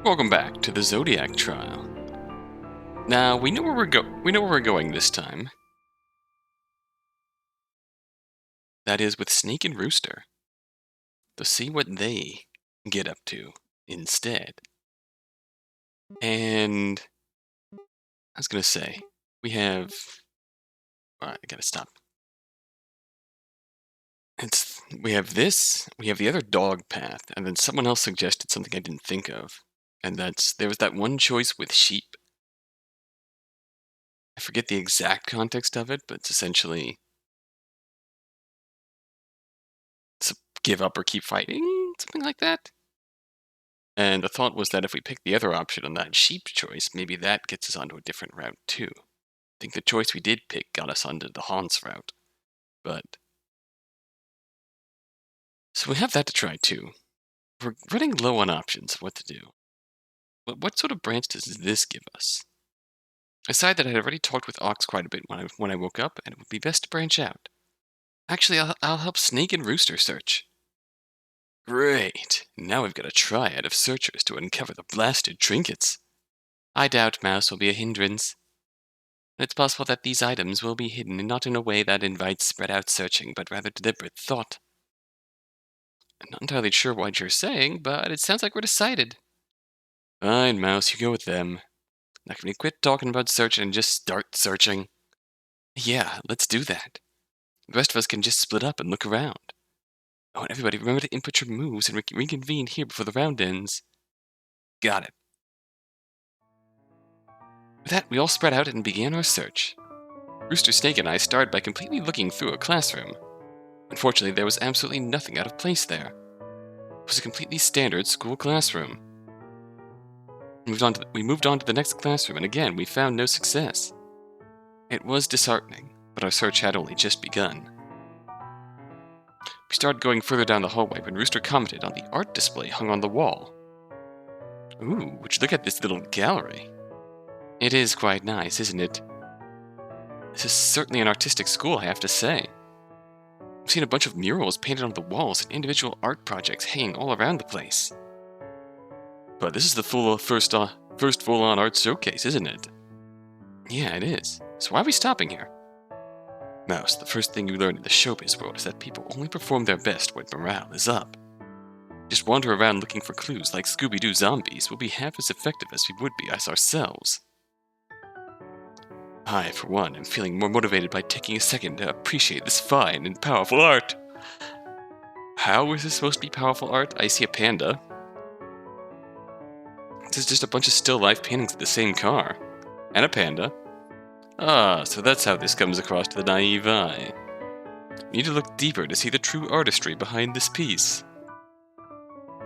Welcome back to the Zodiac Trial. Now we know where we're going this time. That is with Snake and Rooster. To see what they get up to instead. And I was gonna say, we have. I gotta stop. We have this. We have the other dog path, and then someone else suggested something I didn't think of, and there was that one choice with sheep. I forget the exact context of it, but it's essentially give up or keep fighting, something like that. And the thought was that if we pick the other option on that sheep choice, maybe that gets us onto a different route too. I think the choice we did pick got us onto the Hans route. But so we have that to try too. We're running low on options of what to do. But what sort of branch does this give us? Aside that I had already talked with Ox quite a bit when I woke up, and it would be best to branch out. Actually, I'll help Snake and Rooster search. Great! Now we've got a triad of searchers to uncover the blasted trinkets. I doubt Mouse will be a hindrance. It's possible that these items will be hidden not in a way that invites spread-out searching, but rather deliberate thought. I'm not entirely sure what you're saying, but it sounds like we're decided. Fine, Mouse, you go with them. Now can we quit talking about searching and just start searching? Yeah, let's do that. The rest of us can just split up and look around. Oh, and everybody, remember to input your moves and reconvene here before the round ends. Got it. With that, we all spread out and began our search. Rooster, Snake, and I started by completely looking through a classroom. Unfortunately, there was absolutely nothing out of place there. It was a completely standard school classroom. We moved on to the next classroom, and again, we found no success. It was disheartening, but our search had only just begun. We started going further down the hallway when Rooster commented on the art display hung on the wall. Ooh, would you look at this little gallery? It is quite nice, isn't it? This is certainly an artistic school, I have to say. I've seen a bunch of murals painted on the walls and individual art projects hanging all around the place. But this is the first full-on art showcase, isn't it? Yeah, it is. So why are we stopping here? Mouse, the first thing you learn in the showbiz world is that people only perform their best when morale is up. Just wander around looking for clues like Scooby-Doo zombies will be half as effective as we would be as ourselves. I, for one, am feeling more motivated by taking a second to appreciate this fine and powerful art. How is this supposed to be powerful art? I see a panda. This is just a bunch of still life paintings of the same car. And a panda. Ah, so that's how this comes across to the naive eye. You need to look deeper to see the true artistry behind this piece.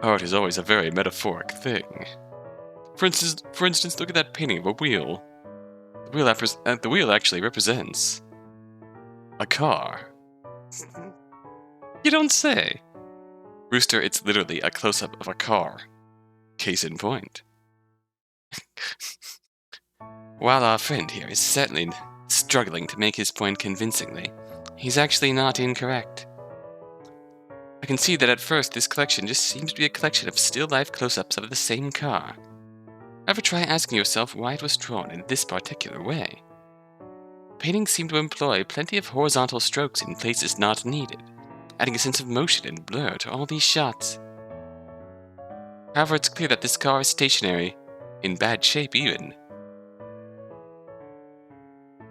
Art is always a very metaphoric thing. For instance, look at that painting of a wheel. The wheel actually represents a car. You don't say. Rooster, it's literally a close-up of a car. Case in point. While our friend here is certainly struggling to make his point convincingly, he's actually not incorrect. I can see that at first this collection just seems to be a collection of still-life close-ups of the same car. Ever try asking yourself why it was drawn in this particular way? Paintings seem to employ plenty of horizontal strokes in places not needed, adding a sense of motion and blur to all these shots. However, it's clear that this car is stationary, in bad shape even.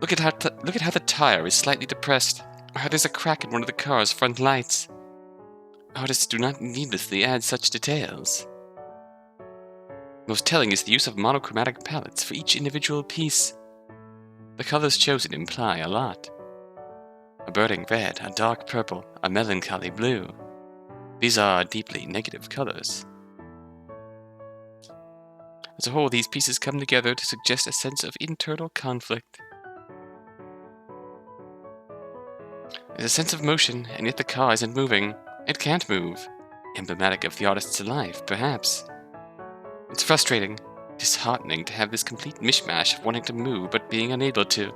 Look at how the tire is slightly depressed, or how there's a crack in one of the car's front lights. Artists do not needlessly add such details. Most telling is the use of monochromatic palettes for each individual piece. The colors chosen imply a lot. A burning red, a dark purple, a melancholy blue. These are deeply negative colors. As a whole, these pieces come together to suggest a sense of internal conflict. There's a sense of motion, and yet the car isn't moving. It can't move. Emblematic of the artist's life, perhaps. It's frustrating, disheartening to have this complete mishmash of wanting to move but being unable to.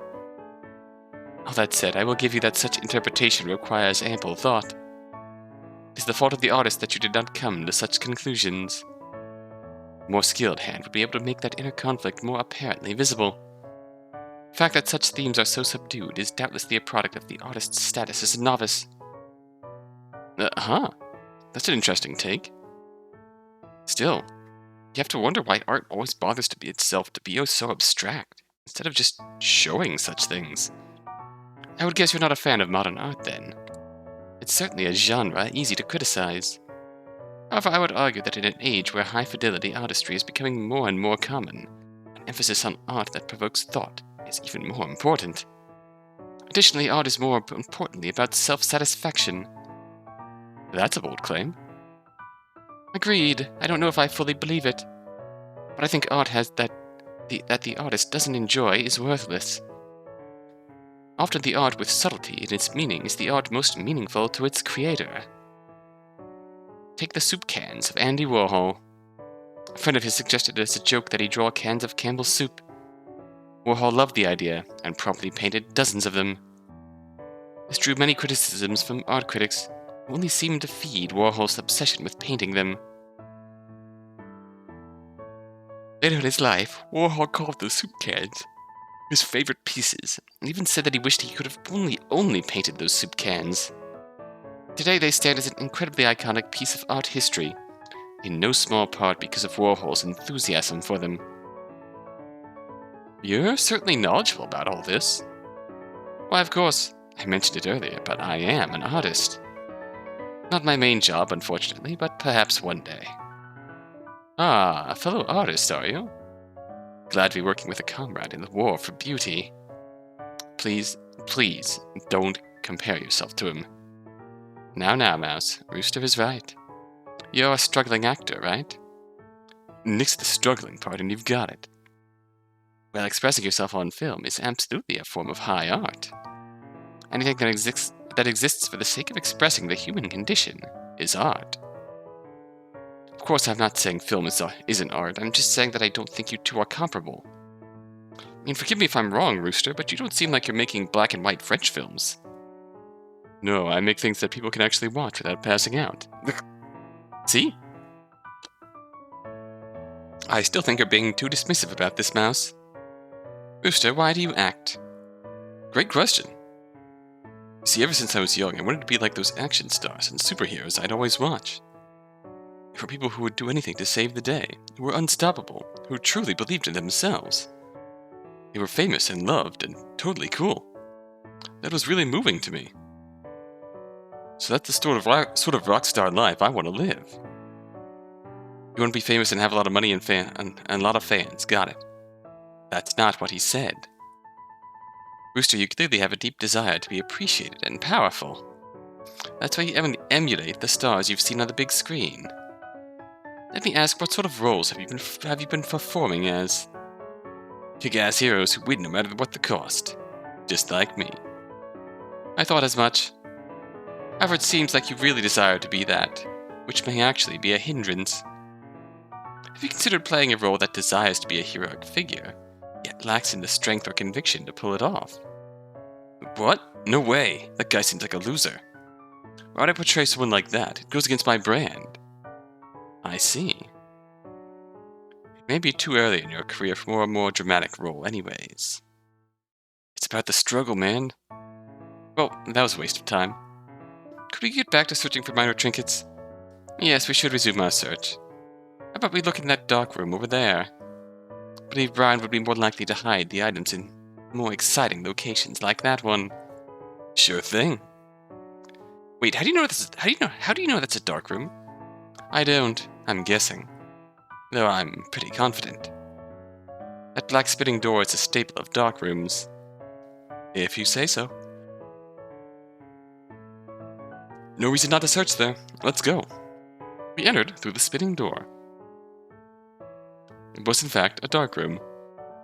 All that said, I will give you that such interpretation requires ample thought. It is the fault of the artist that you did not come to such conclusions. A more skilled hand would be able to make that inner conflict more apparently visible. The fact that such themes are so subdued is doubtlessly a product of the artist's status as a novice. That's an interesting take. Still, you have to wonder why art always bothers to be itself to be so abstract, instead of just showing such things. I would guess you're not a fan of modern art, then. It's certainly a genre easy to criticize. However, I would argue that in an age where high-fidelity artistry is becoming more and more common, an emphasis on art that provokes thought is even more important. Additionally, art is more importantly about self-satisfaction. That's a bold claim. Agreed. I don't know if I fully believe it. But I think art that the artist doesn't enjoy is worthless. Often the art with subtlety in its meaning is the art most meaningful to its creator. Take the soup cans of Andy Warhol. A friend of his suggested as a joke that he draw cans of Campbell's soup. Warhol loved the idea, and promptly painted dozens of them. This drew many criticisms from art critics, who only seemed to feed Warhol's obsession with painting them. Later in his life, Warhol called the soup cans his favorite pieces, and even said that he wished he could have only painted those soup cans. Today they stand as an incredibly iconic piece of art history, in no small part because of Warhol's enthusiasm for them. You're certainly knowledgeable about all this. Why, of course, I mentioned it earlier, but I am an artist. Not my main job, unfortunately, but perhaps one day. Ah, a fellow artist, are you? Glad to be working with a comrade in the war for beauty. Please, don't compare yourself to him. Now, Mouse, Rooster is right. You're a struggling actor, right? Nix the struggling part and you've got it. Well, expressing yourself on film is absolutely a form of high art. Anything that exists for the sake of expressing the human condition is art. Of course, I'm not saying film isn't art, I'm just saying that I don't think you two are comparable. I mean, forgive me if I'm wrong, Rooster, but you don't seem like you're making black and white French films. No, I make things that people can actually watch without passing out. See? I still think you're being too dismissive about this, Mouse. Rooster, why do you act? Great question. See, ever since I was young, I wanted to be like those action stars and superheroes I'd always watch. They were people who would do anything to save the day, who were unstoppable, who truly believed in themselves. They were famous and loved and totally cool. That was really moving to me. So that's the sort of rock star life I want to live. You want to be famous and have a lot of money and a lot of fans, got it. That's not what he said. Rooster, you clearly have a deep desire to be appreciated and powerful. That's why you emulate the stars you've seen on the big screen. Let me ask, what sort of roles have you been performing as? Kick-ass heroes who win no matter what the cost. Just like me. I thought as much. However, it seems like you really desire to be that, which may actually be a hindrance. Have you considered playing a role that desires to be a heroic figure, yet lacks in the strength or conviction to pull it off? What? No way. That guy seems like a loser. Why would I portray someone like that? It goes against my brand. I see. It may be too early in your career for a more dramatic role anyways. It's about the struggle, man. Well, that was a waste of time. Could we get back to searching for minor trinkets? Yes, we should resume our search. How about we look in that dark room over there? I believe Brian would be more likely to hide the items in more exciting locations like that one. Sure thing. Wait, how do you know that's a dark room? I don't. I'm guessing. Though I'm pretty confident. That black spinning door is a staple of dark rooms. If you say so. No reason not to search there. Let's go. We entered through the spinning door. It was in fact a dark room.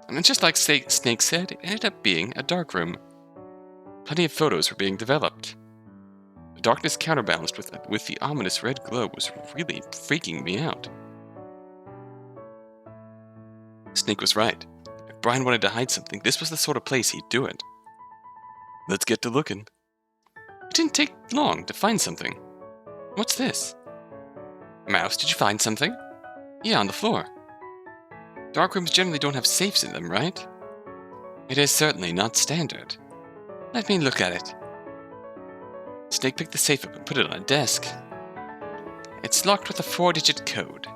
And just like Snake said, it ended up being a dark room. Plenty of photos were being developed. The darkness counterbalanced with the ominous red glow was really freaking me out. Snake was right. If Brian wanted to hide something, this was the sort of place he'd do it. Let's get to looking. It didn't take long to find something. What's this? Mouse, did you find something? Yeah, on the floor. Dark rooms generally don't have safes in them, right? It is certainly not standard. Let me look at it. Snake picked the safe up and put it on a desk. It's locked with a 4-digit code.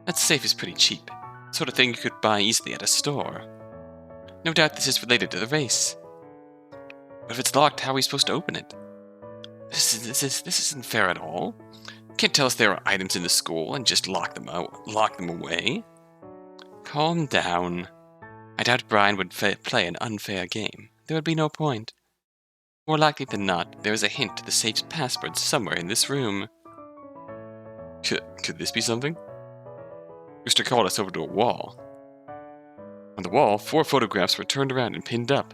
That safe is pretty cheap. Sort of thing you could buy easily at a store. No doubt this is related to the race. But if it's locked, how are we supposed to open it? This isn't fair at all. You can't tell us there are items in the school and just lock them away. Calm down. I doubt Brian would play an unfair game. There would be no point. More likely than not, there is a hint to the safe's password somewhere in this room. Could this be something? Rooster called us over to a wall. On the wall, 4 photographs were turned around and pinned up.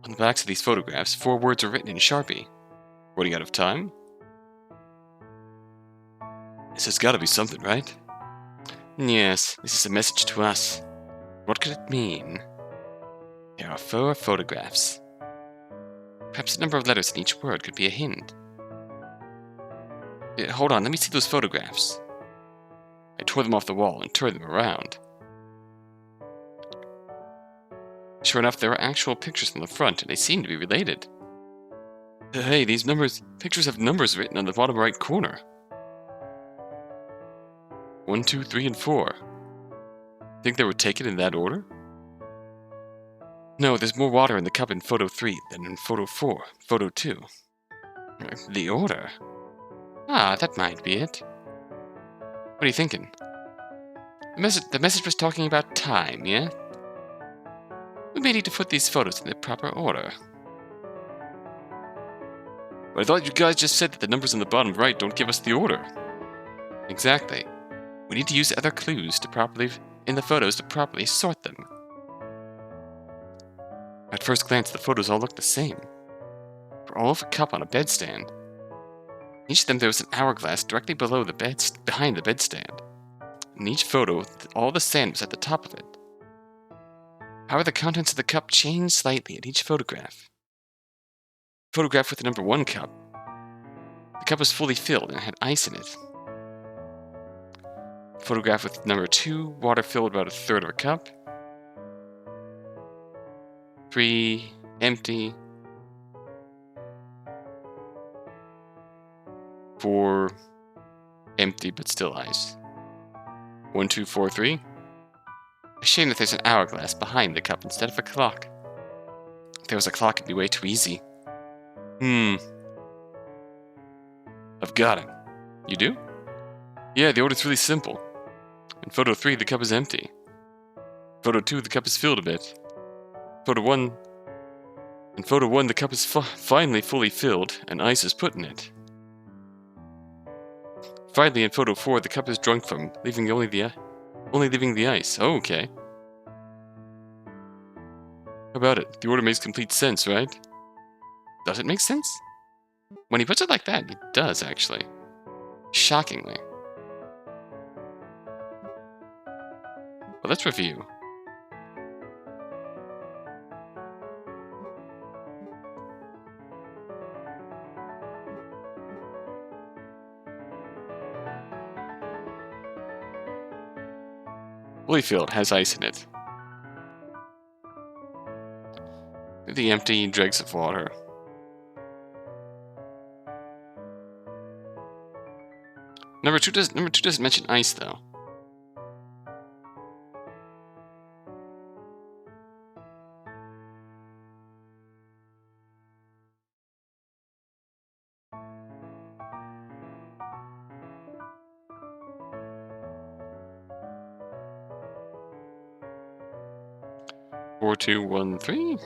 On the backs of these photographs, 4 words are written in Sharpie. Running out of time? This has got to be something, right? Yes, this is a message to us. What could it mean? There are 4 photographs. Perhaps the number of letters in each word could be a hint. Hold on, let me see those photographs. I tore them off the wall and turned them around. Sure enough, there are actual pictures on the front, and they seem to be related. Hey, these pictures have numbers written on the bottom right corner. 1, 2, 3, and 4. Think they were taken in that order? No, there's more water in the cup in photo 3 than in photo 4, photo 2. The order? Ah, that might be it. What are you thinking? The message was talking about time, yeah? We may need to put these photos in the proper order. But I thought you guys just said that the numbers on the bottom right don't give us the order. Exactly. We need to use other clues in the photos to properly sort them. At first glance, the photos all look the same. They're all of a cup on a bedstand. In each of them there was an hourglass directly behind the bedstand. In each photo, all the sand was at the top of it. However, the contents of the cup changed slightly at each photograph. Photograph with the number 1 cup. The cup was fully filled and had ice in it. Photograph with number 2, water filled about 1/3 of a cup. 3, empty. 4, empty but still ice. 1, 2, 4, 3. A shame that there's an hourglass behind the cup instead of a clock. If there was a clock, it'd be way too easy. I've got him. You do? Yeah, the order's really simple. In photo 3, the cup is empty. Photo 2, the cup is filled a bit. In photo 1, the cup is finally fully filled, and ice is put in it. Finally, in photo 4, the cup is drunk from, only leaving the ice. Oh, okay. How about it? The order makes complete sense, right? Does it make sense? When he puts it like that, it does, actually. Shockingly. Well, let's review. Fully filled, has ice in it. The empty dregs of water. Number two doesn't mention ice though. Four, 2, 1, 3.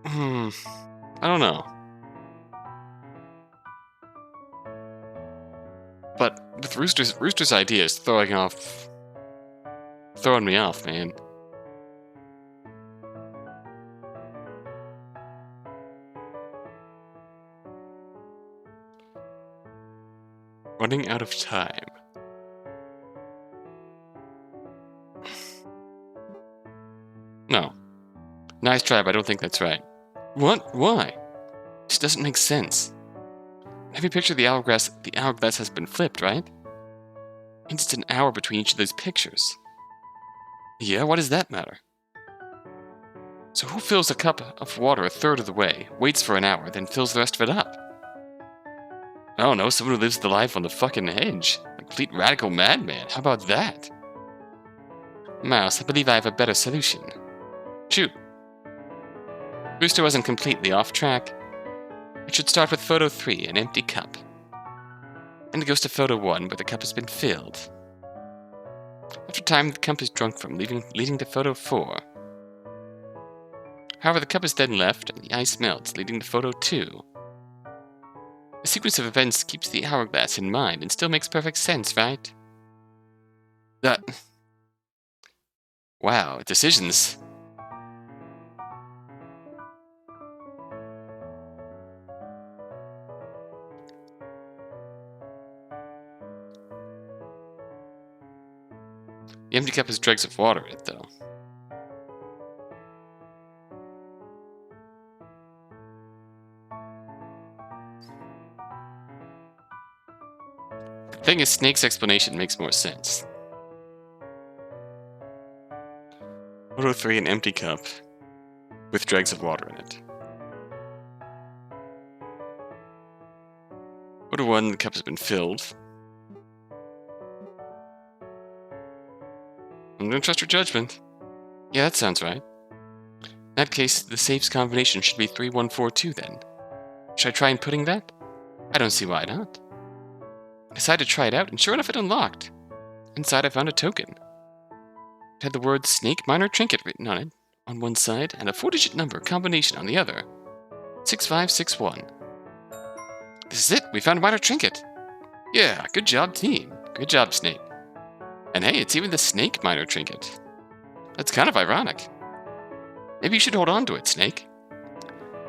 I don't know. But with Rooster's idea is throwing me off, man. Running out of time. No. Nice try, but I don't think that's right. What? Why? This doesn't make sense. Every picture of the hourglass has been flipped, right? Means it's an hour between each of those pictures. Yeah, what does that matter? So who fills a cup of water a third of the way, waits for an hour, then fills the rest of it up? I don't know, someone who lives the life on the fucking edge. A complete radical madman. How about that? Mouse, I believe I have a better solution. Shoot. Rooster wasn't completely off track. It should start with photo 3, an empty cup. Then it goes to photo 1, where the cup has been filled. After time, the cup is drunk from, leading to photo 4. However, the cup is then left, and the ice melts, leading to photo 2. The sequence of events keeps the hourglass in mind, and still makes perfect sense, right? Wow, decisions. The empty cup has dregs of water in it, though. The thing is, Snake's explanation makes more sense. Photo 3, an empty cup with dregs of water in it. Photo 1, the cup has been filled. I'm gonna trust your judgment. Yeah, that sounds right. In that case, the safe's combination should be 3142 then. Should I try inputting that? I don't see why not. I decided to try it out, and sure enough it unlocked. Inside I found a token. It had the word Snake Minor Trinket written on it, on one side, and a 4-digit number combination on the other. 6561. This is it, we found a minor trinket. Yeah, good job, team. Good job, Snake. And hey, it's even the Snake Minor Trinket. That's kind of ironic. Maybe you should hold on to it, Snake.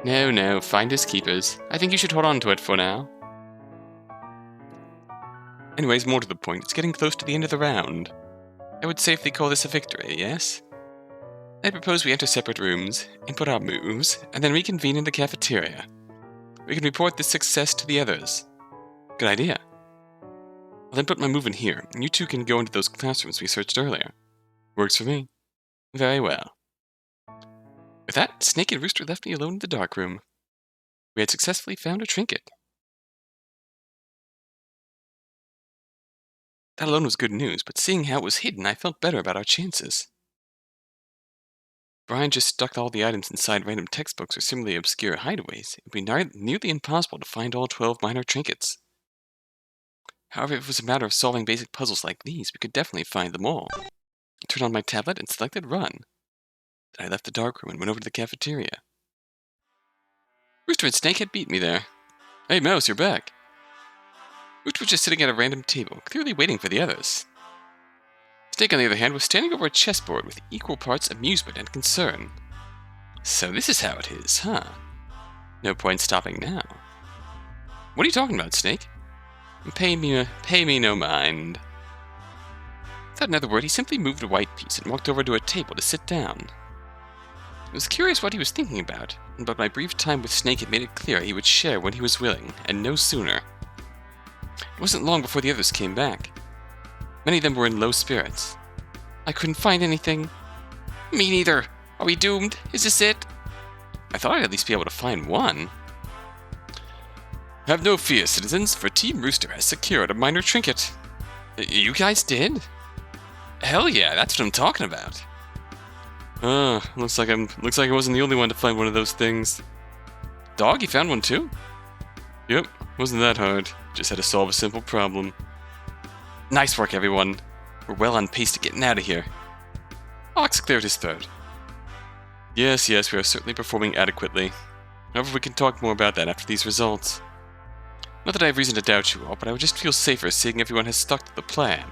No, finders keepers. I think you should hold on to it for now. Anyways, more to the point, it's getting close to the end of the round. I would safely call this a victory, yes? I propose we enter separate rooms, input our moves, and then reconvene in the cafeteria. We can report this success to the others. Good idea. I'll then put my move in here, and you two can go into those classrooms we searched earlier. Works for me. Very well. With that, Snake and Rooster left me alone in the dark room. We had successfully found a trinket. That alone was good news, but seeing how it was hidden, I felt better about our chances. Brian just stuck all the items inside random textbooks or similarly obscure hideaways. It would be nearly impossible to find all 12 minor trinkets. However, if it was a matter of solving basic puzzles like these, we could definitely find them all. I turned on my tablet and selected Run. Then I left the darkroom and went over to the cafeteria. Rooster and Snake had beat me there. Hey, Mouse, you're back. Rooster was just sitting at a random table, clearly waiting for the others. Snake, on the other hand, was standing over a chessboard with equal parts amusement and concern. So this is how it is, huh? No point stopping now. What are you talking about, Snake? Pay me no mind. Without another word, he simply moved a white piece and walked over to a table to sit down. I was curious what he was thinking about, but my brief time with Snake had made it clear he would share when he was willing, and no sooner. It wasn't long before the others came back. Many of them were in low spirits. I couldn't find anything. Me neither. Are we doomed? Is this it? I thought I'd at least be able to find one. Have no fear, citizens, for Team Rooster has secured a minor trinket. You guys did? Hell yeah, that's what I'm talking about. Looks like I wasn't the only one to find one of those things. Dog, you found one too? Yep, wasn't that hard. Just had to solve a simple problem. Nice work, everyone. We're well on pace to getting out of here. Ox cleared his throat. Yes, we are certainly performing adequately. However, we can talk more about that after these results. Not that I have reason to doubt you all, but I would just feel safer seeing everyone has stuck to the plan.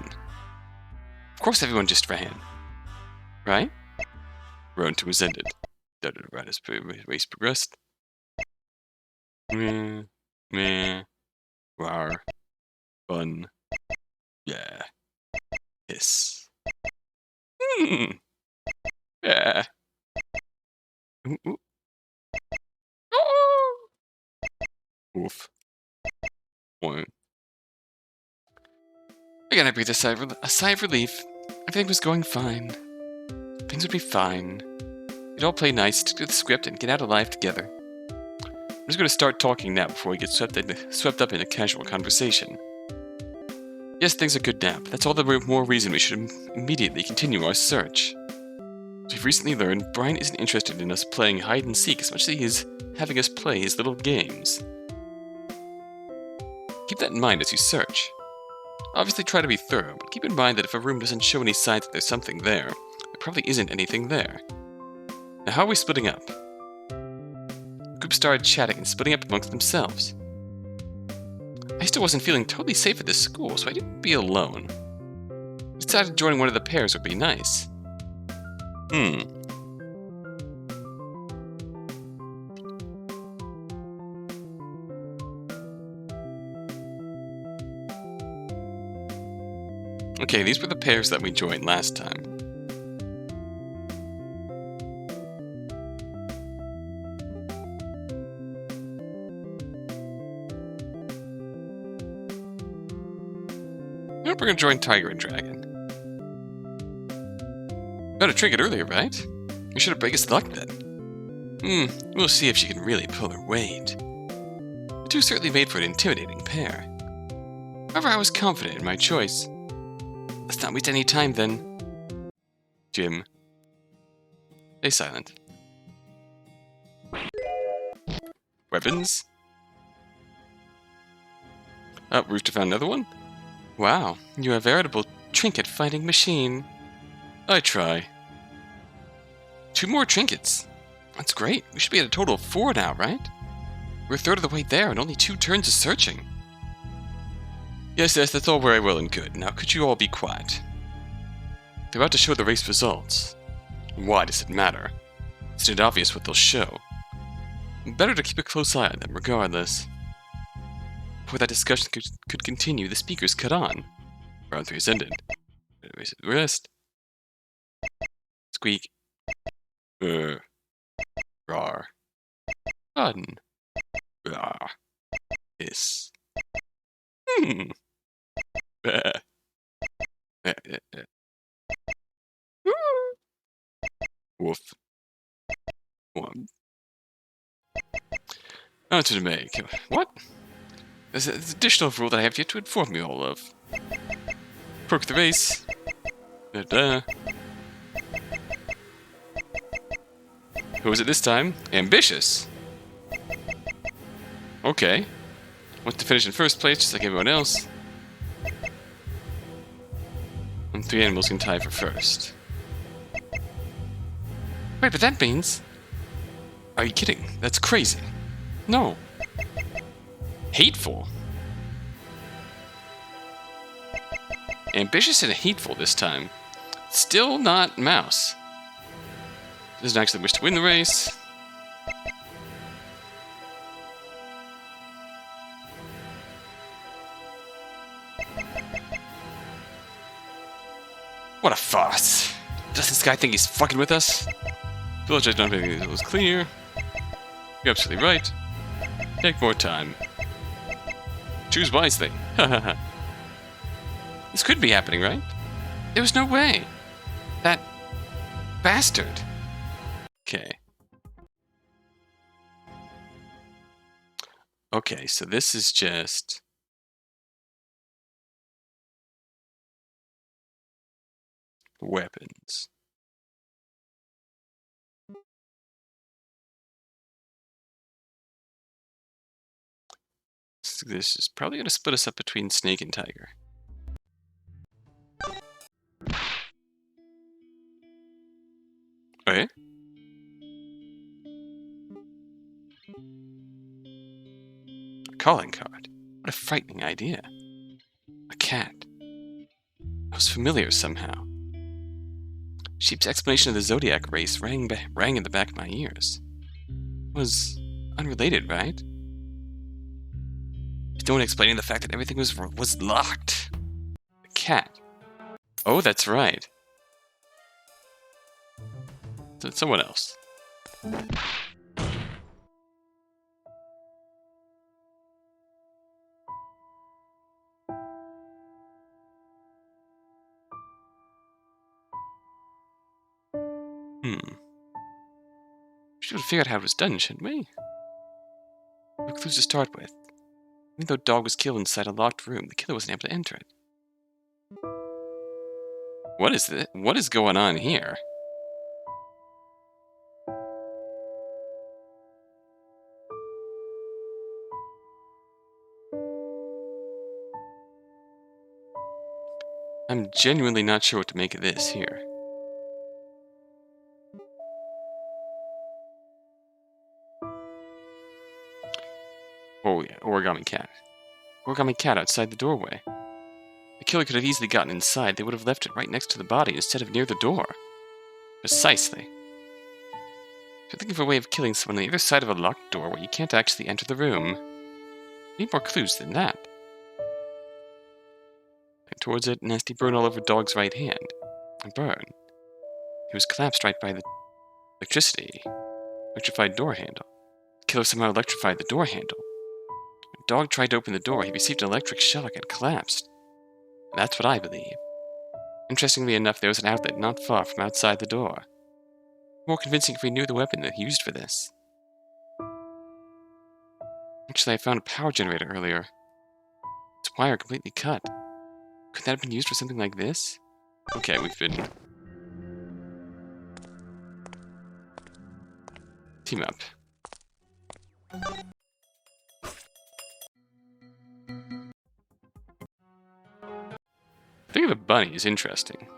Of course everyone just ran. Right? Round 2 was ended. Right as race progressed. Meh. Rar. Fun. Yeah. Hiss. Yeah. Ooh. Oh! Oof. Boing. Again, I breathed a sigh of relief. Everything was going fine. Things would be fine. We'd all play nice, stick to the script, and get out alive together. I'm just going to start talking now before we get swept up in a casual conversation. Yes, things are good now, but that's all the more reason we should immediately continue our search. As we've recently learned, Brian isn't interested in us playing hide-and-seek as much as he is having us play his little games. Keep that in mind as you search. Obviously try to be thorough, but keep in mind that if a room doesn't show any signs that there's something there probably isn't anything there. Now how are we splitting up? The group started chatting and splitting up amongst themselves. I still wasn't feeling totally safe at this school, so I didn't be alone. I decided joining one of the pairs would be nice. Okay, these were the pairs that we joined last time. Nope, we're gonna join Tiger and Dragon. Got a trinket earlier, right? We should have Breakus luck then. We'll see if she can really pull her weight. The two certainly made for an intimidating pair. However, I was confident in my choice. Let's not waste any time then. Jim. Stay silent. Weapons? Oh, Rooster found another one? Wow, you're a veritable trinket-finding machine. I try. 2 more trinkets. That's great. We should be at a total of 4 now, right? We're a third of the way there and only 2 turns of searching. Yes, that's all very well and good. Now could you all be quiet? They're about to show the race results. Why does it matter? Isn't it obvious what they'll show? Better to keep a close eye on them regardless. Before that discussion could continue, the speakers cut on. Round 3 is ended. Rest. Squeak. Rar. Fun. Rar. Hiss. Woof. One. Answer to make. What? There's an additional rule that I have yet to inform you all of. Perk the race. Who was it this time? Ambitious. Okay. Want to finish in first place, just like everyone else. And 3 animals can tie for first. Wait, but that means... Are you kidding? That's crazy. No. Hateful. Ambitious and hateful this time. Still not Mouse. Doesn't actually wish to win the race. What a farce. Does this guy think he's fucking with us? Village don't think it was clear. You're absolutely right. Take more time. Choose wisely. This could be happening, right? There was no way. That bastard. Okay. Okay, so this is just... weapons. This is probably going to split us up between Snake and Tiger. Okay. A calling card. What a frightening idea. A cat. It was familiar somehow. Sheep's explanation of the Zodiac Race rang in the back of my ears. It was unrelated, right? There's no one explaining the fact that everything was locked. A cat. Oh, that's right. It's someone else. Hmm. Should have figured out how it was done, shouldn't we? No clues to start with. Even though dog was killed inside a locked room, the killer wasn't able to enter it. What is this? What is going on here? I'm genuinely not sure what to make of this here. Oh yeah, origami cat. Origami cat outside the doorway. The killer could have easily gotten inside. They would have left it right next to the body instead of near the door. Precisely. If you're looking for a way of killing someone on the other side of a locked door where you can't actually enter the room, need more clues than that. And towards it, nasty burn all over dog's right hand. A burn. He was collapsed right by the electrified door handle. The killer somehow electrified the door handle. When dog tried to open the door, he received an electric shock and collapsed. That's what I believe. Interestingly enough, there was an outlet not far from outside the door. More convincing if we knew the weapon that he used for this. Actually, I found a power generator earlier. Its wire completely cut. Could that have been used for something like this? Okay, we've been... Team up. Think of the bunny is interesting.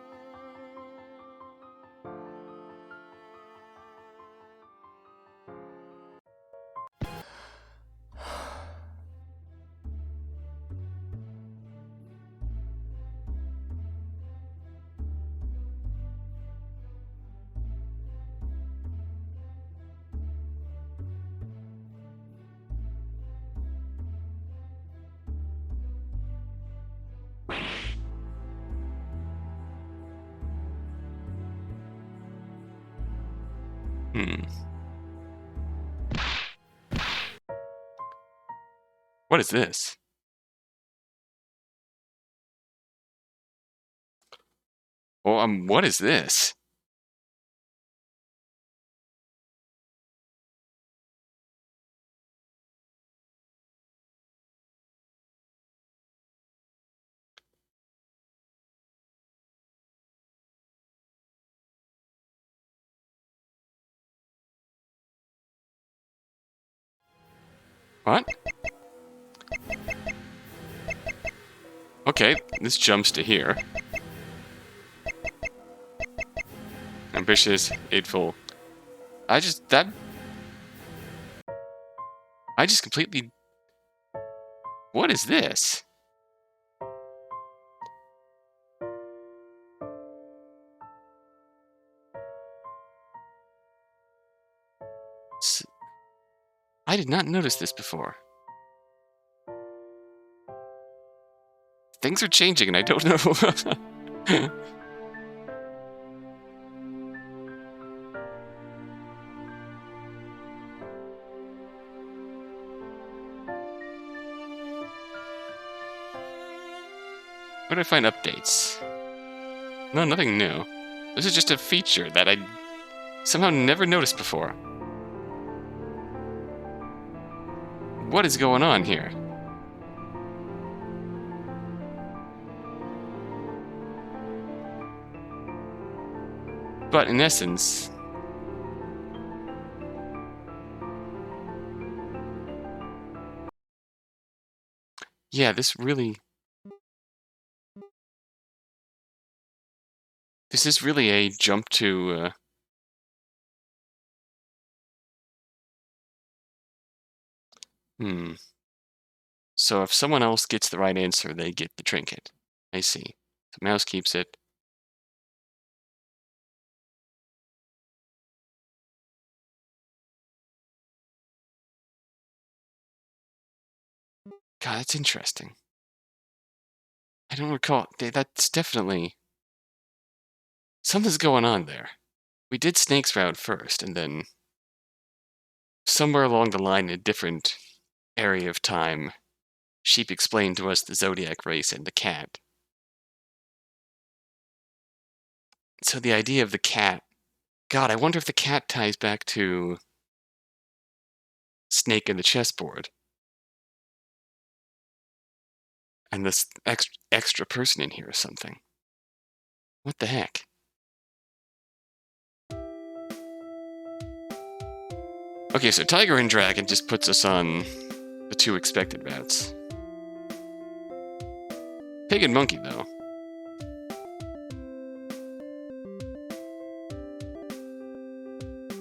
Hmm. What is this? Well, what is this? What? Okay, this jumps to here. Ambitious, hateful. I just completely... What is this? I did not notice this before. Things are changing and I don't know. Where do I find updates? No, nothing new. This is just a feature that I somehow never noticed before. What is going on here? But in essence... Yeah, this is really a jump to... So if someone else gets the right answer, they get the trinket. I see. So mouse keeps it. God, that's interesting. I don't recall. That's definitely... Something's going on there. We did Snake's route first, and then... Somewhere along the line in a different area of time, Sheep explained to us the Zodiac Race and the cat. So the idea of the cat God, I wonder if the cat ties back to Snake and the chessboard. And this extra person in here or something. What the heck? Okay, so Tiger and Dragon just puts us on the 2 expected routes. Pig and Monkey, though.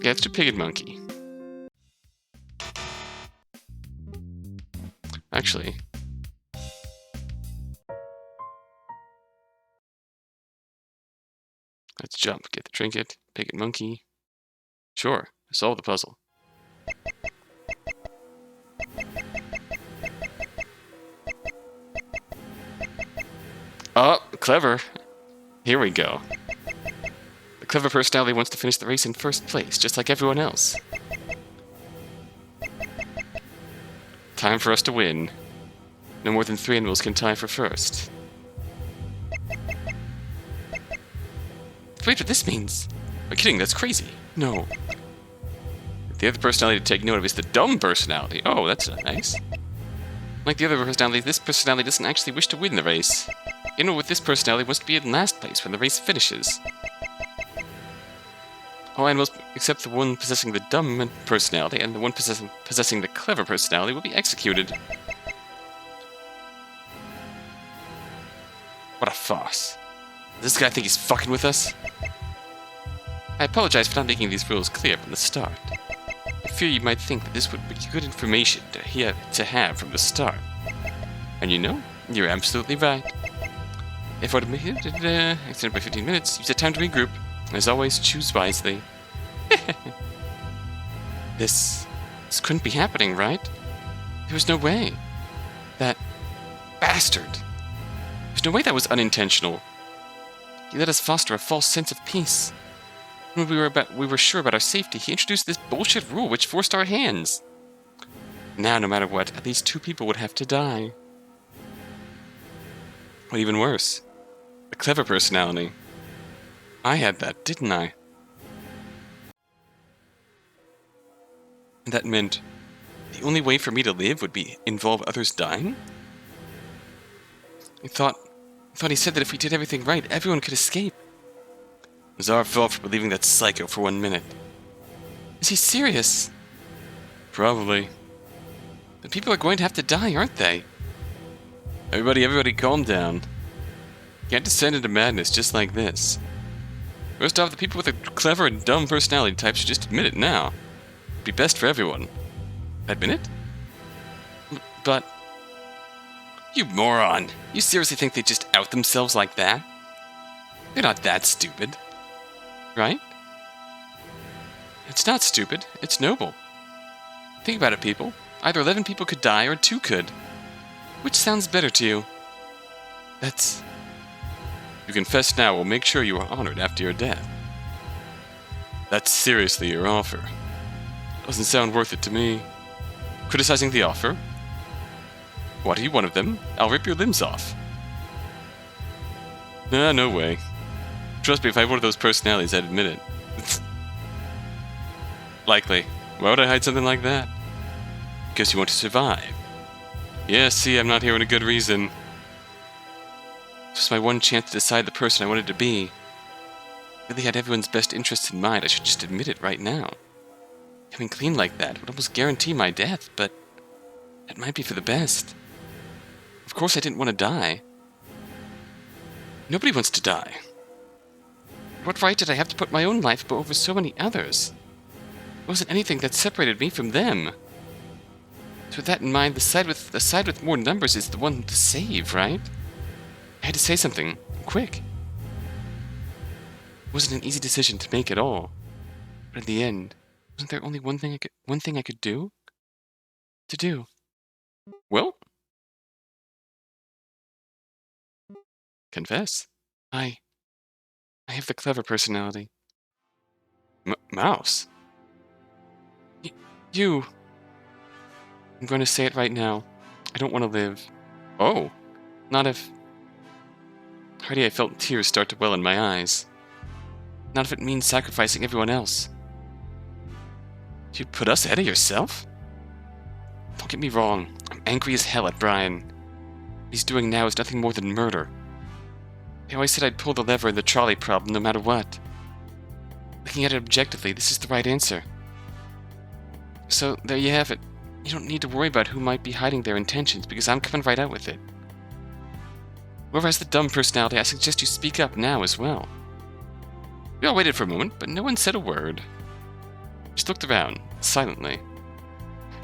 Yeah, let's do Pig and Monkey. Actually, let's jump. Get the trinket. Pig and Monkey. Sure, solve the puzzle. Oh, clever. Here we go. The clever personality wants to finish the race in first place, just like everyone else. Time for us to win. No more than 3 animals can tie for first. Wait, what this means? Are you kidding? That's crazy. No. The other personality to take note of is the dumb personality. Oh, that's nice. Like the other personality, this personality doesn't actually wish to win the race. You know, with this personality wants to be in last place when the race finishes. All animals except the one possessing the dumb personality and the one possessing the clever personality will be executed. What a farce. Does this guy think he's fucking with us? I apologize for not making these rules clear from the start. I fear you might think that this would be good information to have from the start. And you know, you're absolutely right. If I were to make it extended by 15 minutes, use that time to regroup. As always, choose wisely. This couldn't be happening, right? There was no way. That bastard. There's no way that was unintentional. He let us foster a false sense of peace. When we were sure about our safety, he introduced this bullshit rule which forced our hands. Now, no matter what, at least 2 people would have to die. What even worse? The clever personality. I had that, didn't I? And that meant the only way for me to live would involve others dying? I thought he said that if we did everything right, everyone could escape. It was our fault for believing that psycho for 1 minute. Is he serious? Probably. But people are going to have to die, aren't they? Everybody calm down. You can't descend into madness just like this. First off, the people with the clever and dumb personality types should just admit it now. It'd be best for everyone. Admit it? But... You moron! You seriously think they'd just out themselves like that? They're not that stupid. Right? It's not stupid, it's noble. Think about it, people. Either 11 people could die or 2 could. Which sounds better to you? That's... You confess now, we'll make sure you are honored after your death. That's seriously your offer. Doesn't sound worth it to me. Criticizing the offer? What, are you one of them? I'll rip your limbs off. Nah, no way. Trust me, if I had one of those personalities, I'd admit it. Likely. Why would I hide something like that? Because you want to survive. Yeah, see, I'm not here with a good reason. It's just my one chance to decide the person I wanted to be. I really had everyone's best interests in mind. I should just admit it right now. Coming clean like that would almost guarantee my death, but it might be for the best. Of course I didn't want to die. Nobody wants to die. What right did I have to put my own life over so many others? It wasn't anything that separated me from them. So with that in mind, the side with more numbers is the one to save, right? I had to say something, quick. It wasn't an easy decision to make at all. But in the end, wasn't there only one thing I could do? To do. Well, confess. I have the clever personality. Mouse? You... I'm going to say it right now. I don't want to live. Oh. Not if... Already I felt tears start to well in my eyes. Not if it means sacrificing everyone else. You'd put us ahead of yourself? Don't get me wrong, I'm angry as hell at Brian. What he's doing now is nothing more than murder. I always said I'd pull the lever in the trolley problem no matter what. Looking at it objectively, this is the right answer. So, there you have it. You don't need to worry about who might be hiding their intentions, because I'm coming right out with it. Whoever has the dumb personality, I suggest you speak up now as well. We all waited for a moment, but no one said a word. Just looked around, silently.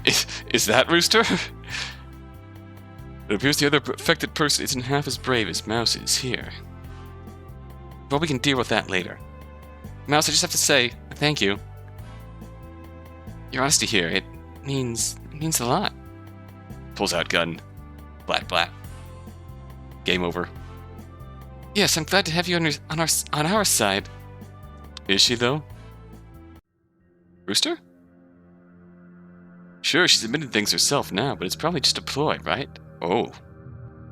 Is that Rooster? It appears the other affected person isn't half as brave as Mouse is here. Well, we can deal with that later. Mouse, I just have to say, thank you. Your honesty here, it means a lot. Pulls out gun. Blat blat. Game over. Yes, I'm glad to have you on our side. Is she, though? Rooster? Sure, she's admitted things herself now, but it's probably just a ploy, right? Oh.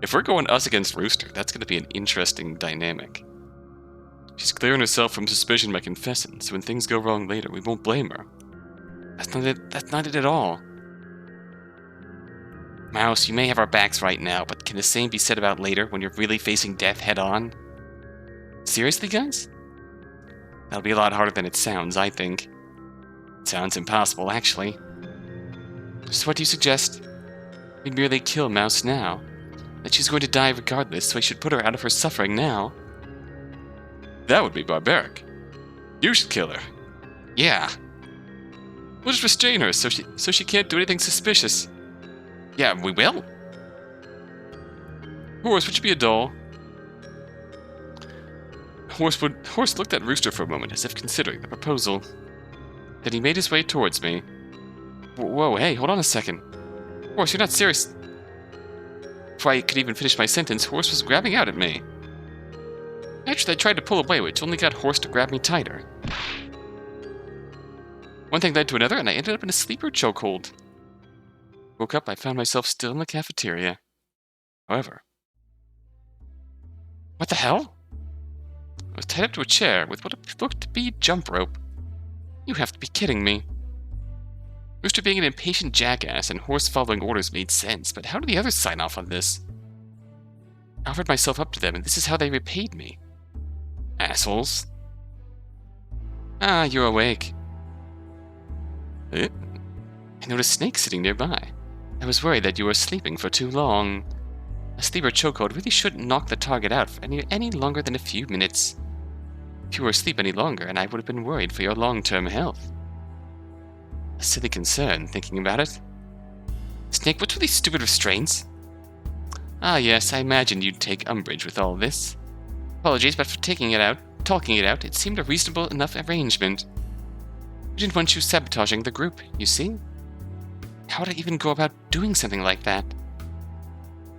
If we're going us against Rooster, that's going to be an interesting dynamic. She's clearing herself from suspicion by confessing, so when things go wrong later, we won't blame her. That's not it at all. Mouse, you may have our backs right now, but can the same be said about later when you're really facing death head-on? Seriously, guys? That'll be a lot harder than it sounds, I think. It sounds impossible, actually. So what do you suggest? We merely kill Mouse now. That she's going to die regardless, so we should put her out of her suffering now. That would be barbaric. You should kill her. Yeah. We'll just restrain her so she can't do anything suspicious. Yeah, we will. Horse, would you be a doll? Horse looked at Rooster for a moment, as if considering the proposal. Then he made his way towards me. Whoa, hey, hold on a second. Horse, you're not serious. Before I could even finish my sentence, Horse was grabbing out at me. Actually, I tried to pull away, which only got Horse to grab me tighter. One thing led to another, and I ended up in a sleeper chokehold. Woke up, I found myself still in the cafeteria. However... What the hell? I was tied up to a chair with what looked to be jump rope. You have to be kidding me. Rooster being an impatient jackass and Horse following orders made sense, but how did the others sign off on this? I offered myself up to them, and this is how they repaid me. Assholes. Ah, you're awake. I noticed Snake sitting nearby. I was worried that you were sleeping for too long. A sleeper chokehold really shouldn't knock the target out for any longer than a few minutes. If you were asleep any longer, and I would have been worried for your long-term health. A silly concern, thinking about it. Snake, what's with these stupid restraints? Ah yes, I imagined you'd take umbrage with all this. Apologies, but for talking it out, it seemed a reasonable enough arrangement. We didn't want you sabotaging the group, you see? How would I even go about doing something like that?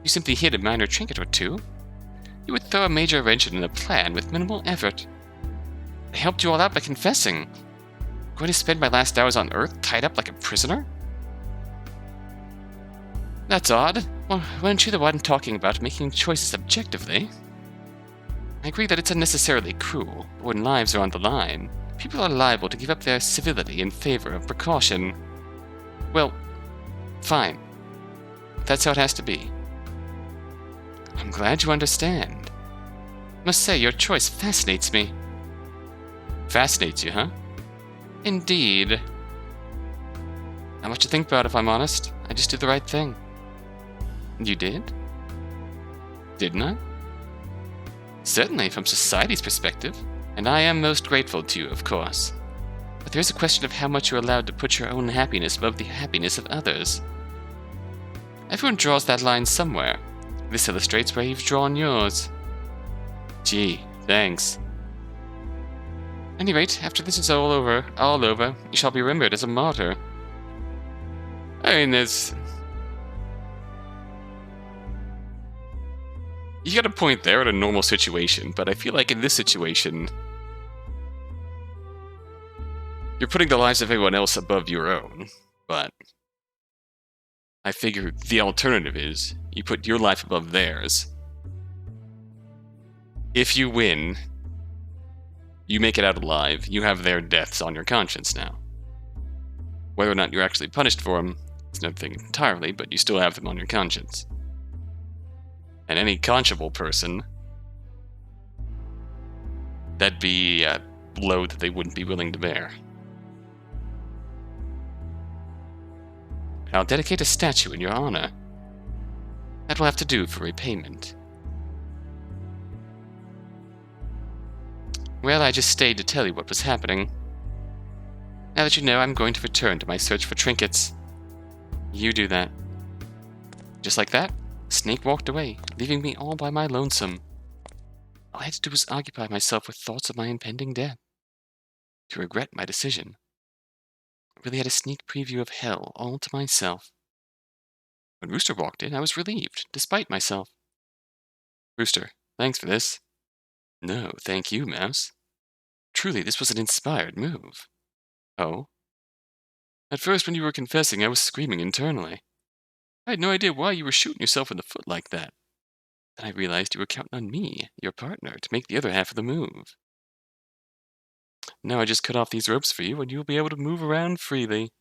You simply hid a minor trinket or two. You would throw a major wrench in a plan with minimal effort. I helped you all out by confessing. Going to spend my last hours on Earth tied up like a prisoner? That's odd. Well, weren't you the one talking about making choices objectively? I agree that it's unnecessarily cruel, but when lives are on the line, people are liable to give up their civility in favor of precaution. Well, fine. That's how it has to be. I'm glad you understand. Must say, your choice fascinates me. Fascinates you, huh? Indeed. Not much to think about, if I'm honest. I just did the right thing. You did? Didn't I? Certainly, from society's perspective. And I am most grateful to you, of course. But there's a question of how much you're allowed to put your own happiness above the happiness of others. Everyone draws that line somewhere. This illustrates where you've drawn yours. Gee, thanks. At any rate, after this is all over, you shall be remembered as a martyr. I mean, there's... You got a point there in a normal situation, but I feel like in this situation... You're putting the lives of everyone else above your own, but... I figure the alternative is, you put your life above theirs. If you win, You make it out alive, you have their deaths on your conscience now. Whether or not you're actually punished for them, it's another thing entirely, but you still have them on your conscience. And any conscionable person, that'd be a load that they wouldn't be willing to bear. I'll dedicate a statue in your honor. That will have to do for repayment. Well, I just stayed to tell you what was happening. Now that you know, I'm going to return to my search for trinkets. You do that. Just like that, Snake walked away, leaving me all by my lonesome. All I had to do was occupy myself with thoughts of my impending death. To regret my decision. I really had a sneak preview of hell all to myself. When Rooster walked in, I was relieved, despite myself. Rooster, thanks for this. No, thank you, Mouse. Truly, this was an inspired move. Oh? At first, when you were confessing, I was screaming internally. I had no idea why you were shooting yourself in the foot like that. Then I realized you were counting on me, your partner, to make the other half of the move. Now I just cut off these ropes for you, and you'll be able to move around freely.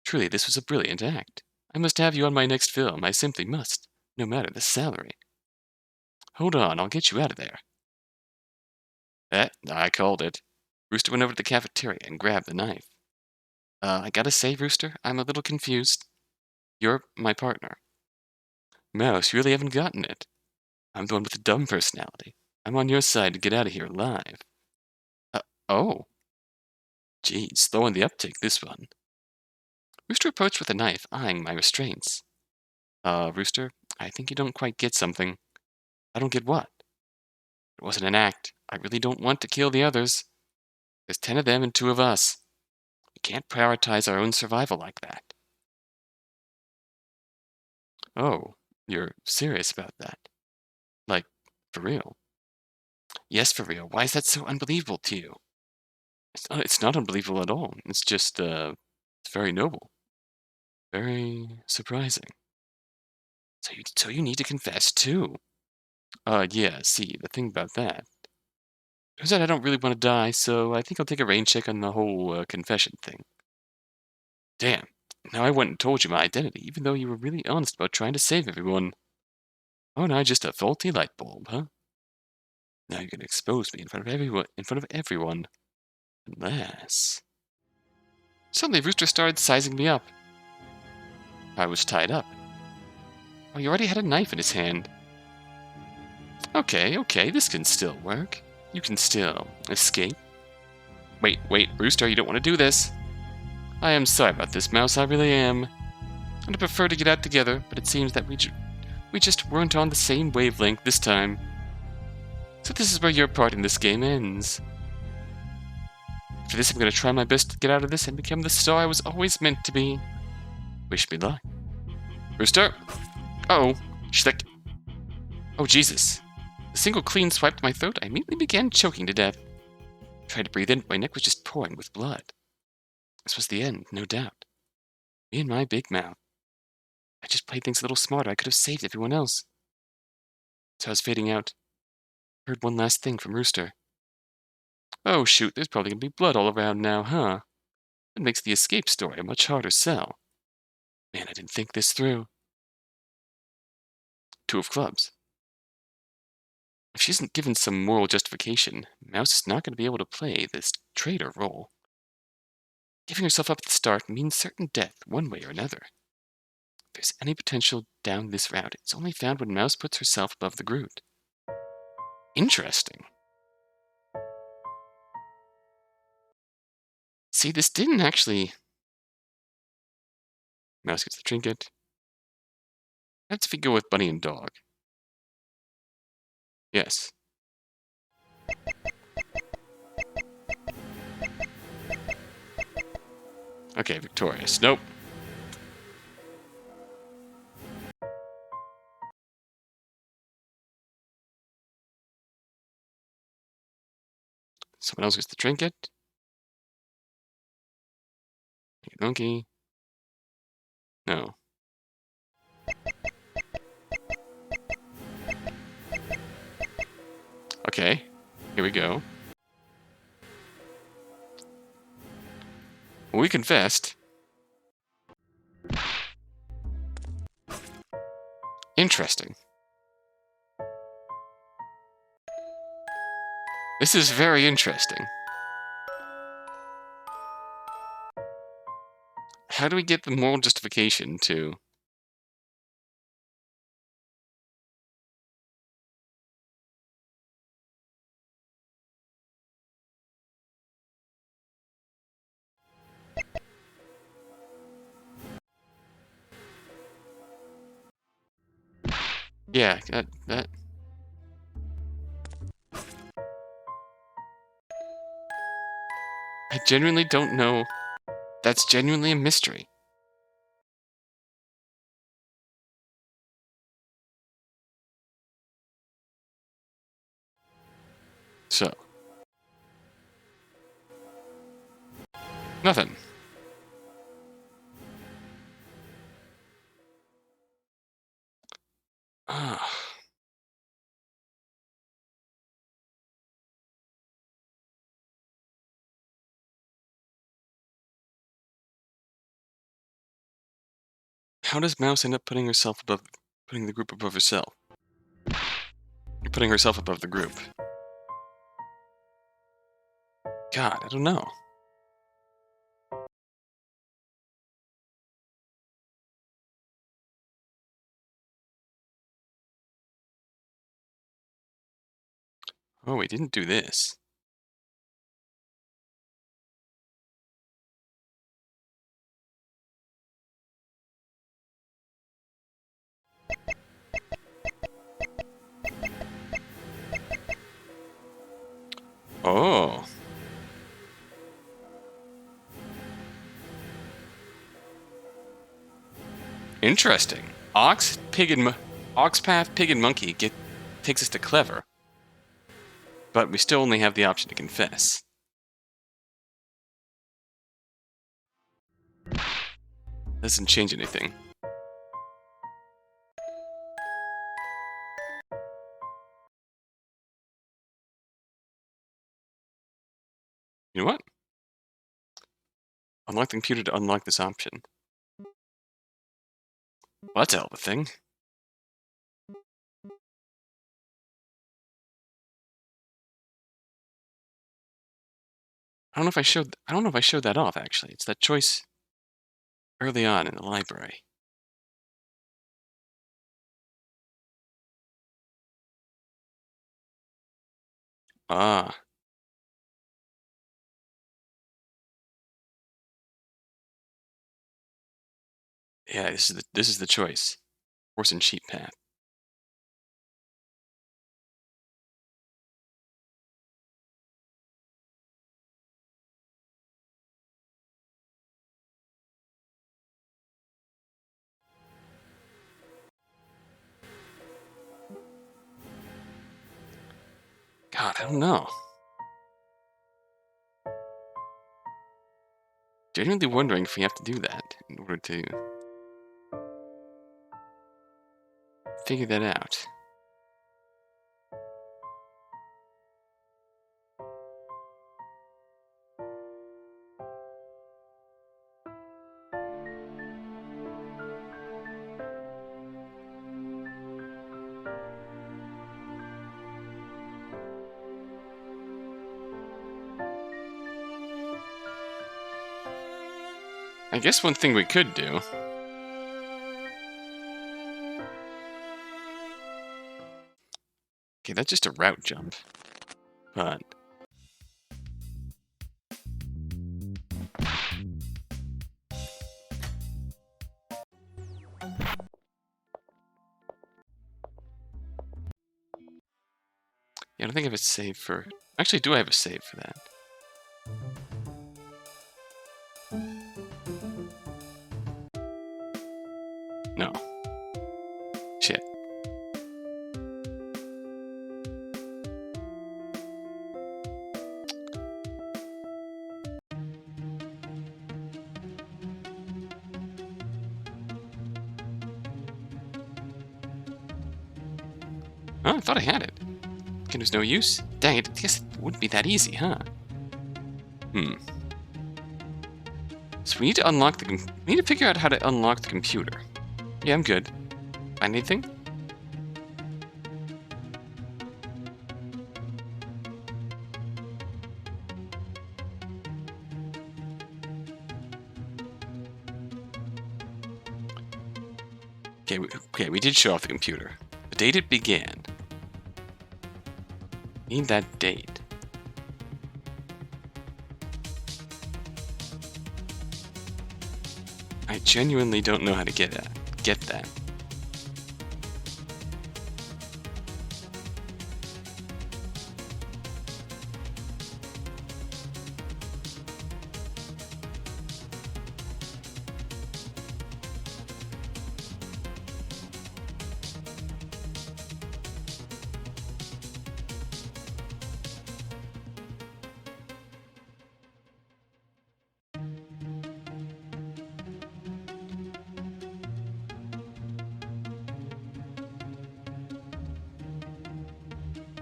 Truly, this was a brilliant act. I must have you on my next film. I simply must, no matter the salary. Hold on, I'll get you out of there. I called it. Rooster went over to the cafeteria and grabbed the knife. I gotta say, Rooster, I'm a little confused. You're my partner. Mouse, you really haven't gotten it. I'm the one with the dumb personality. I'm on your side to get out of here alive. Oh. Geez, slow on the uptake, this one. Rooster approached with a knife, eyeing my restraints. Rooster, I think you don't quite get something. I don't get what? It wasn't an act. I really don't want to kill the others. There's 10 of them and 2 of us. We can't prioritize our own survival like that. Oh, you're serious about that? Like, for real? Yes, for real. Why is that so unbelievable to you? It's not unbelievable at all. It's just, it's very noble. Very surprising. So you need to confess, too. Yeah, see, the thing about that. Turns out I don't really want to die, so I think I'll take a rain check on the whole, confession thing. Damn. Now I went and told you my identity, even though you were really honest about trying to save everyone. Oh, no, just a faulty light bulb, huh? Now you're gonna expose me in front of everyone. Unless... Suddenly Rooster started sizing me up. I was tied up. Oh, he already had a knife in his hand. Okay, this can still work. You can still escape. Wait, Rooster, you don't want to do this. I am sorry about this, Mouse, I really am. I'd prefer to get out together, but it seems that we just weren't on the same wavelength this time. So this is where your part in this game ends. For this, I'm going to try my best to get out of this and become the star I was always meant to be. Wish me luck. Rooster? Uh-oh. Schlick. Oh, Jesus. A single clean swipe to my throat, I immediately began choking to death. I tried to breathe in, but my neck was just pouring with blood. This was the end, no doubt. Me and my big mouth. I just played things a little smarter. I could have saved everyone else. So I was fading out. I heard one last thing from Rooster. Oh, shoot, there's probably going to be blood all around now, huh? That makes the escape story a much harder sell. Man, I didn't think this through. 2 of clubs. If she isn't given some moral justification, Mouse is not going to be able to play this traitor role. Giving herself up at the start means certain death, one way or another. If there's any potential down this route, it's only found when Mouse puts herself above the Groot. Interesting. See, this didn't actually... Mouse gets the trinket. That's if we go with Bunny and Dog. Yes. Okay, victorious. Nope. Someone else gets the trinket. Donkey. No. Okay. Here we go. We confessed. Interesting. This is very interesting. How do we get the moral justification to... Yeah, that... I genuinely don't know. That's genuinely a mystery. So. Nothing. Ah. How does Mouse end up putting the group above herself? Putting herself above the group. God, I don't know. Oh, we didn't do this. Oh. Interesting. Ox, path, pig, and monkey takes us to clever. But we still only have the option to confess. Doesn't change anything. You know what? Unlock the computer to unlock this option. Well, that's a hell of a thing. I don't know if I showed that off, actually. It's that choice early on in the library. Ah. Yeah, this is the choice. Horse and sheep path. God, I don't know. Genuinely wondering if we have to do that in order to figure that out. I guess one thing we could do... Okay, that's just a route jump. But... Yeah, I don't think I have a save for... Actually, do I have a save for that? No. Shit. Oh, I thought I had it. Okay, there's no use? Dang it, I guess it wouldn't be that easy, huh? Hmm. So we need to unlock the... We need to figure out how to unlock the computer. Yeah, I'm good. Find anything? Okay, we did show off the computer. The date it began. Need that date. I genuinely don't know how to get that.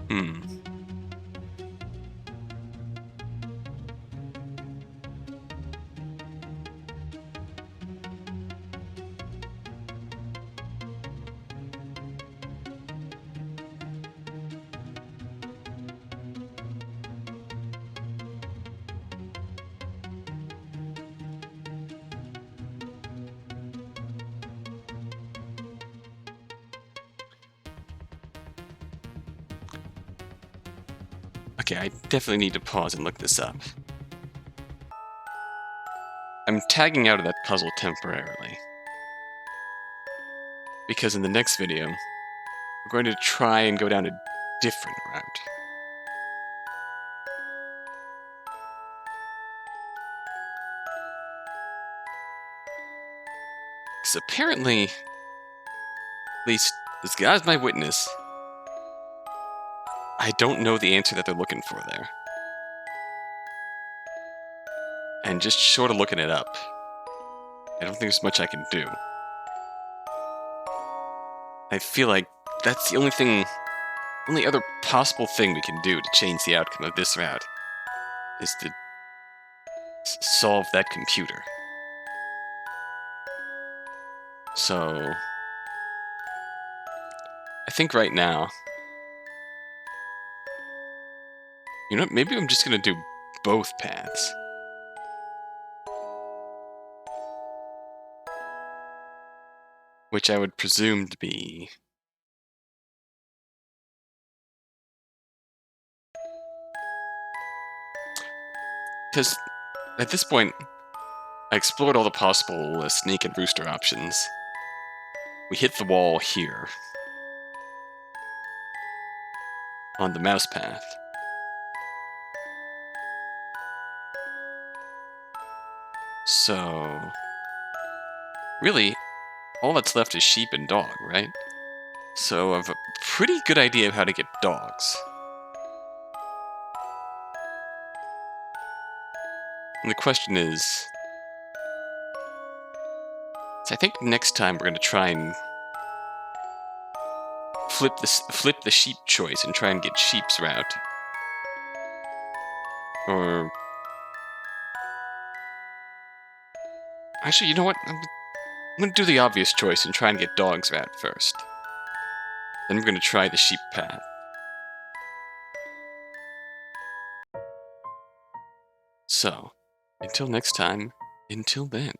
Hmm. Okay, I definitely need to pause and look this up. I'm tagging out of that puzzle temporarily. Because in the next video, we're going to try and go down a different route. Because apparently, at least this guy's my witness, I don't know the answer that they're looking for there. And just short of looking it up, I don't think there's much I can do. I feel like that's the only other possible thing we can do to change the outcome of this route is to solve that computer. So, I think right now, you know what, maybe I'm just gonna do both paths. Which I would presume to be... Because at this point, I explored all the possible Snake and Rooster options. We hit the wall here. On the mouse path. So... Really, all that's left is sheep and dog, right? So I have a pretty good idea of how to get dogs. And the question is... So I think next time we're going to try and flip the sheep choice and try and get sheep's route. Or... Actually, you know what? I'm going to do the obvious choice and try and get dog's route first. Then we're going to try the sheep path. So, until next time, until then.